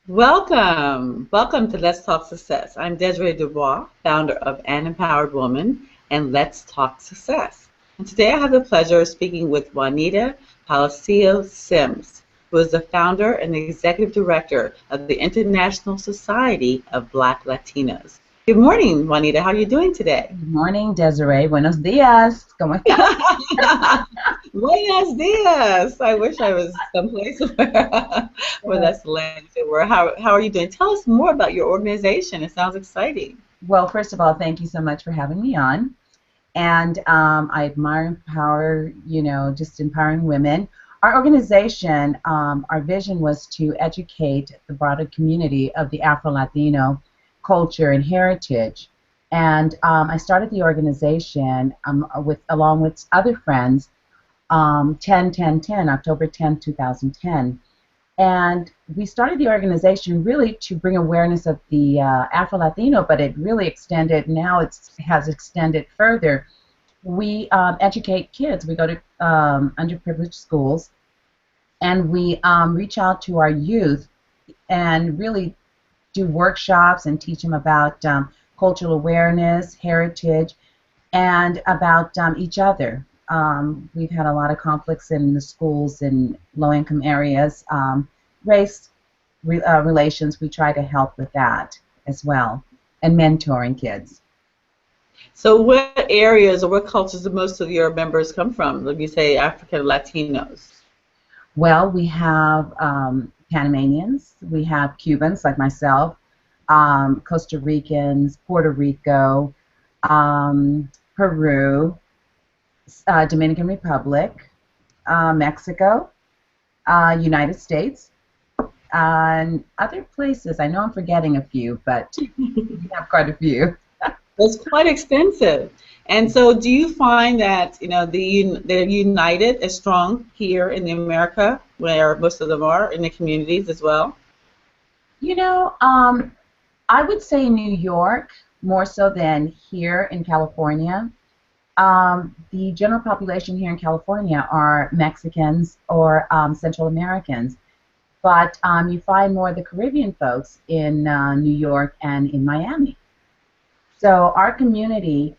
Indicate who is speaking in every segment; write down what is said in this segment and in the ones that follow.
Speaker 1: Welcome. Welcome to Let's Talk Success. I'm Desiree Dubois, founder of An Empowered Woman and Let's Talk Success. And today I have the pleasure of speaking with Juanita Palacio Sims, who is the founder and executive director of the International Society of Black Latinos. Good morning, Juanita. How are you doing today?
Speaker 2: Good morning, Desiree. Buenos días. ¿Cómo estás?
Speaker 1: Buenos dias. I wish I was someplace where that's the language they were. How are you doing? Tell us more about your organization. It sounds exciting.
Speaker 2: Well, first of all, thank you so much for having me on. And I admire Empower, just empowering women. Our organization, our vision was to educate the broader community of the Afro-Latino culture and heritage. And I started the organization along with other friends, 10-10-10, October 10th, 2010. And we started the organization really to bring awareness of the Afro-Latino, but it really extended, now it has extended further. We educate kids. We go to underprivileged schools, and we reach out to our youth and really do workshops and teach them about cultural awareness, heritage, and about each other. We've had a lot of conflicts in the schools in low-income areas. Race relations, we try to help with that as well, and mentoring kids.
Speaker 1: So what areas or what cultures do most of your members come from? Let me say African Latinos.
Speaker 2: Well, we have Panamanians, we have Cubans like myself, Costa Ricans, Puerto Rico, Peru, Dominican Republic, Mexico, United States, and other places. I know I'm forgetting a few, but we have quite a few.
Speaker 1: It's quite extensive. And so do you find that, they're united as strong here in America, where most of them are, in the communities as well?
Speaker 2: You know, I would say New York more so than here in California. The general population here in California are Mexicans or Central Americans, but you find more of the Caribbean folks in New York and in Miami. So our community,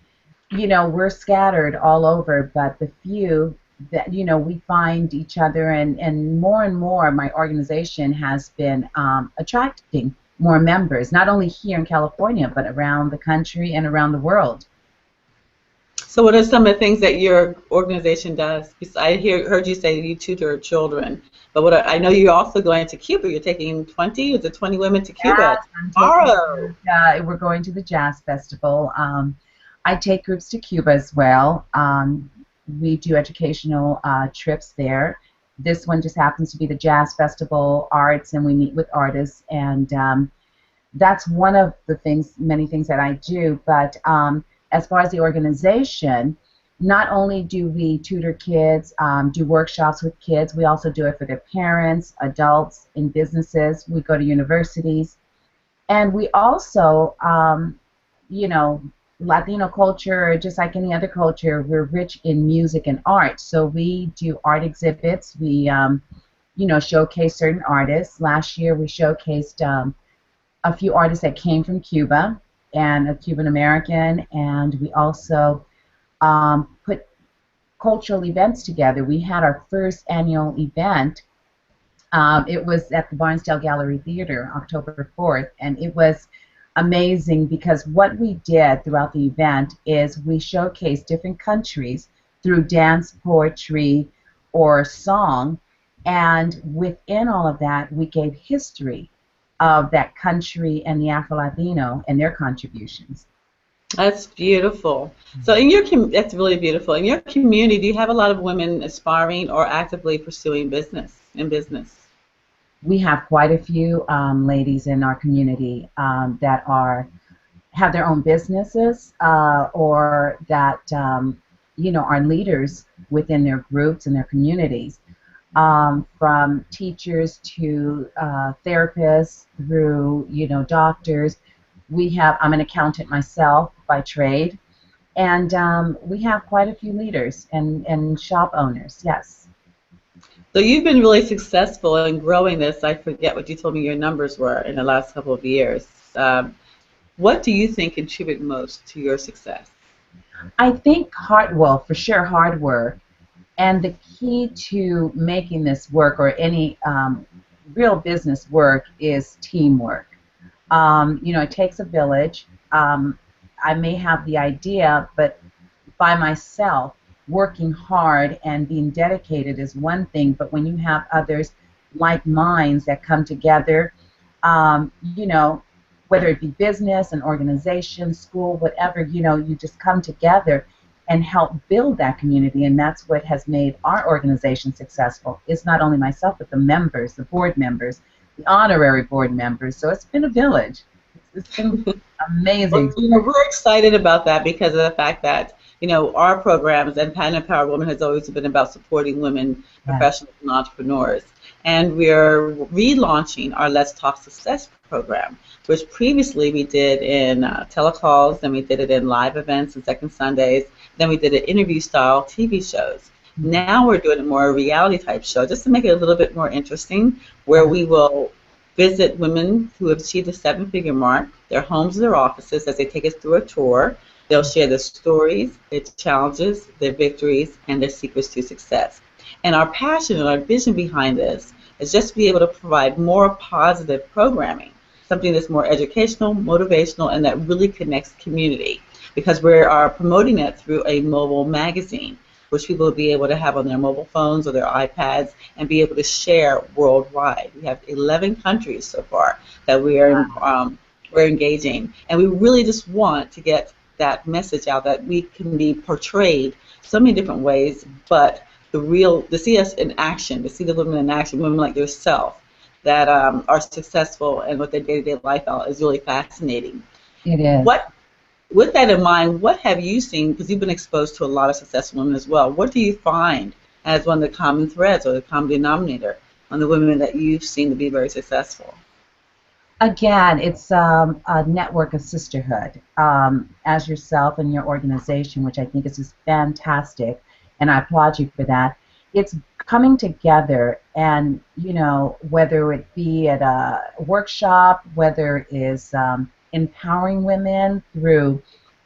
Speaker 2: we're scattered all over, but the few that, we find each other, and more my organization has been attracting more members, not only here in California, but around the country and around the world.
Speaker 1: So what are some of the things that your organization does? Heard you say you tutor children, but I know you're also going to Cuba. You're taking 20, is it 20 women to Cuba
Speaker 2: Yes,
Speaker 1: tomorrow?
Speaker 2: we're going to the Jazz Festival. I take groups to Cuba as well. We do educational trips there. This one just happens to be the Jazz Festival Arts, and we meet with artists, and that's one of the things, many things that I do. But as far as the organization, not only do we tutor kids, do workshops with kids, we also do it for their parents, adults, in businesses. We go to universities. And we also, you know, Latino culture, just like any other culture, we're rich in music and art. So we do art exhibits. We, showcase certain artists. Last year we showcased a few artists that came from Cuba and a Cuban American, and we also put cultural events together. We had our first annual event. It was at the Barnsdale Gallery Theater, October 4th, and it was amazing because what we did throughout the event is we showcased different countries through dance, poetry, or song, and within all of that, we gave history of that country and the Afro-Latino and their contributions.
Speaker 1: That's beautiful. So that's really beautiful. In your community, do you have a lot of women aspiring or actively pursuing business?
Speaker 2: We have quite a few ladies in our community that have their own businesses or that are leaders within their groups and their communities. From teachers to therapists through doctors. I'm an accountant myself by trade, and we have quite a few leaders and shop owners. Yes.
Speaker 1: So you've been really successful in growing this. I forget what you told me your numbers were in the last couple of years. What do you think contributed most to your success?
Speaker 2: I think well, for sure, hard work. And the key to making this work or any real business work is teamwork. It takes a village. I may have the idea, but by myself, working hard and being dedicated is one thing, but when you have others like minds that come together, um, you know, whether it be business, an organization, school, whatever, you just come together and help build that community, and that's what has made our organization successful. It's not only myself, but the members, the board members, the honorary board members. So it's been a village. It's been
Speaker 1: Well,
Speaker 2: amazing.
Speaker 1: we're excited about that because of the fact that, our programs and Patent Empowered Women has always been about supporting women,
Speaker 2: Yes.
Speaker 1: professionals, and entrepreneurs. And we're relaunching our Let's Talk Success program, which previously we did in telecalls, then we did it in live events and second Sundays, then we did it interview-style TV shows. Now we're doing a more reality type show just to make it a little bit more interesting, where we will visit women who have achieved the seven-figure mark, their homes, their offices, as they take us through a tour. They'll share their stories, their challenges, their victories, and their secrets to success. And our passion and our vision behind this is just to be able to provide more positive programming, something that's more educational, motivational, and that really connects the community. Because we are promoting it through a mobile magazine, which people will be able to have on their mobile phones or their iPads and be able to share worldwide. We have 11 countries so far that we're engaging, and we really just want to get that message out that we can be portrayed so many different ways, but to see us in action, to see the women in action, women like yourself that are successful and what their day-to-day life out is really fascinating.
Speaker 2: It is.
Speaker 1: With that in mind, what have you seen, because you've been exposed to a lot of successful women as well, what do you find as one of the common threads or the common denominator on the women that you've seen to be very successful?
Speaker 2: Again, it's a network of sisterhood. As yourself and your organization, which I think is just fantastic, and I applaud you for that. It's coming together, and whether it be at a workshop, whether it is empowering women through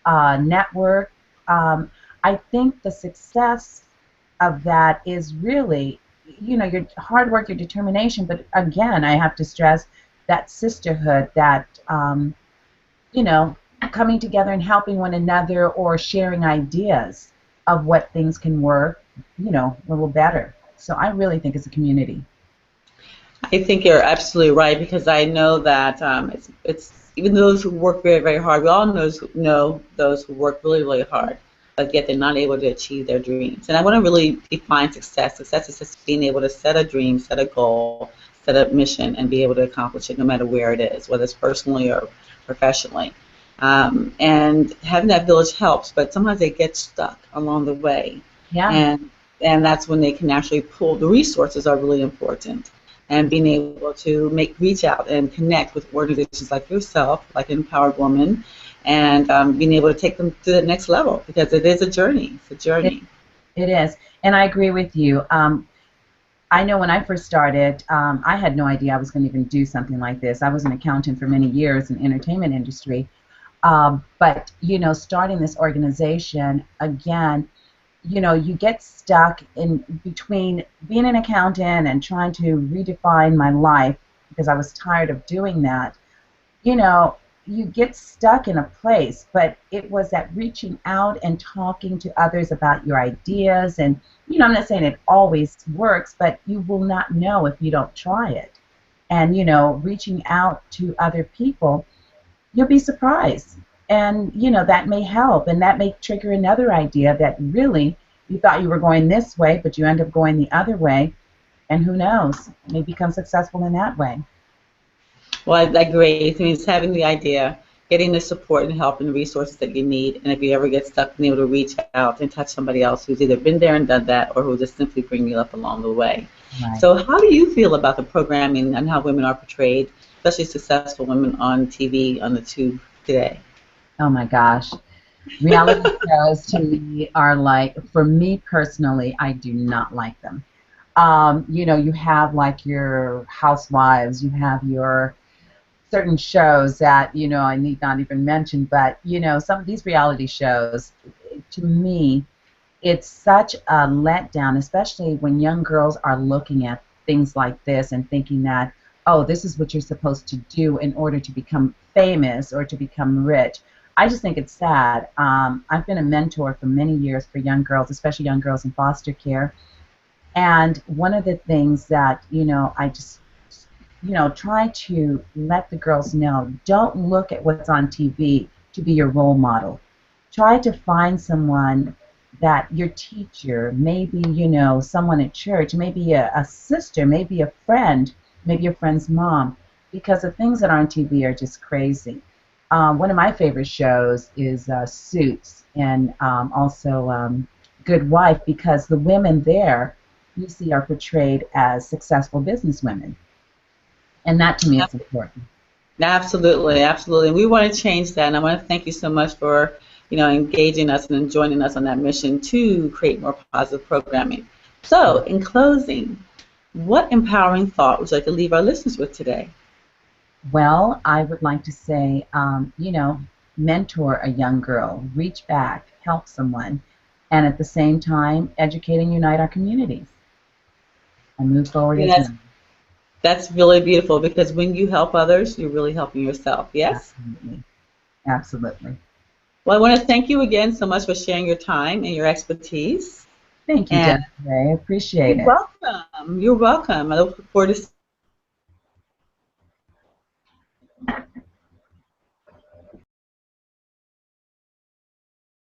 Speaker 2: network. I think the success of that is really, your hard work, your determination, but again, I have to stress that sisterhood, that, coming together and helping one another or sharing ideas of what things can work, a little better. So I really think it's a community.
Speaker 1: I think you're absolutely right, because I know that it's even those who work very, very hard. We all know those who work really, really hard, but yet they're not able to achieve their dreams. And I want to really define success. Success is just being able to set a dream, set a goal, set a mission, and be able to accomplish it no matter where it is, whether it's personally or professionally. And having that village helps, but sometimes they get stuck along the way.
Speaker 2: Yeah.
Speaker 1: And that's when they can actually pull. The resources are really important, and being able to reach out and connect with organizations like yourself, like Empowered Woman, and being able to take them to the next level, because it is a journey. It's a journey.
Speaker 2: It is, and I agree with you. I know when I first started, I had no idea I was going to even do something like this. I was an accountant for many years in the entertainment industry, but starting this organization again. You get stuck in between being an accountant and trying to redefine my life because I was tired of doing that. You get stuck in a place, but it was that reaching out and talking to others about your ideas. And, I'm not saying it always works, but you will not know if you don't try it. And, reaching out to other people, you'll be surprised. And, that may help, and that may trigger another idea that really you thought you were going this way, but you end up going the other way, and who knows, you may become successful in that way.
Speaker 1: Well, I agree. It means having the idea, getting the support and help and the resources that you need, and if you ever get stuck, being able to reach out and touch somebody else who's either been there and done that, or who just simply bring you up along the way.
Speaker 2: Right.
Speaker 1: So how do you feel about the programming and how women are portrayed, especially successful women on TV, on the tube today?
Speaker 2: Oh my gosh. Reality shows to me are like, for me personally, I do not like them. You know, you have like your housewives, you have your certain shows that, you know, I need not even mention, but, you know, some of these reality shows, to me, it's such a letdown, especially when young girls are looking at things like this and thinking that, oh, this is what you're supposed to do in order to become famous or to become rich. I just think it's sad. I've been a mentor for many years for young girls, especially young girls in foster care. And one of the things that, you know, I just, you know, try to let the girls know, don't look at what's on TV to be your role model. Try to find someone that your teacher, maybe, you know, someone at church, maybe a sister, maybe a friend, maybe your friend's mom, because the things that are on TV are just crazy. One of my favorite shows is Suits, and also Good Wife, because the women there you see are portrayed as successful businesswomen, and that to me is important.
Speaker 1: Absolutely, absolutely. And we want to change that. And I want to thank you so much for, engaging us and joining us on that mission to create more positive programming. So, in closing, what empowering thought would you like to leave our listeners with today?
Speaker 2: Well, I would like to say, you know, mentor a young girl, reach back, help someone, and at the same time, educate and unite our communities and move forward
Speaker 1: And
Speaker 2: as
Speaker 1: that's
Speaker 2: men.
Speaker 1: that's really beautiful because when you help others, you're really helping yourself. Yes?
Speaker 2: Absolutely. Absolutely.
Speaker 1: Well, I want to thank you again so much for sharing your time and your expertise.
Speaker 2: Thank you,
Speaker 1: And
Speaker 2: Desiree. I appreciate
Speaker 1: you're
Speaker 2: it.
Speaker 1: welcome. You're welcome. I look forward to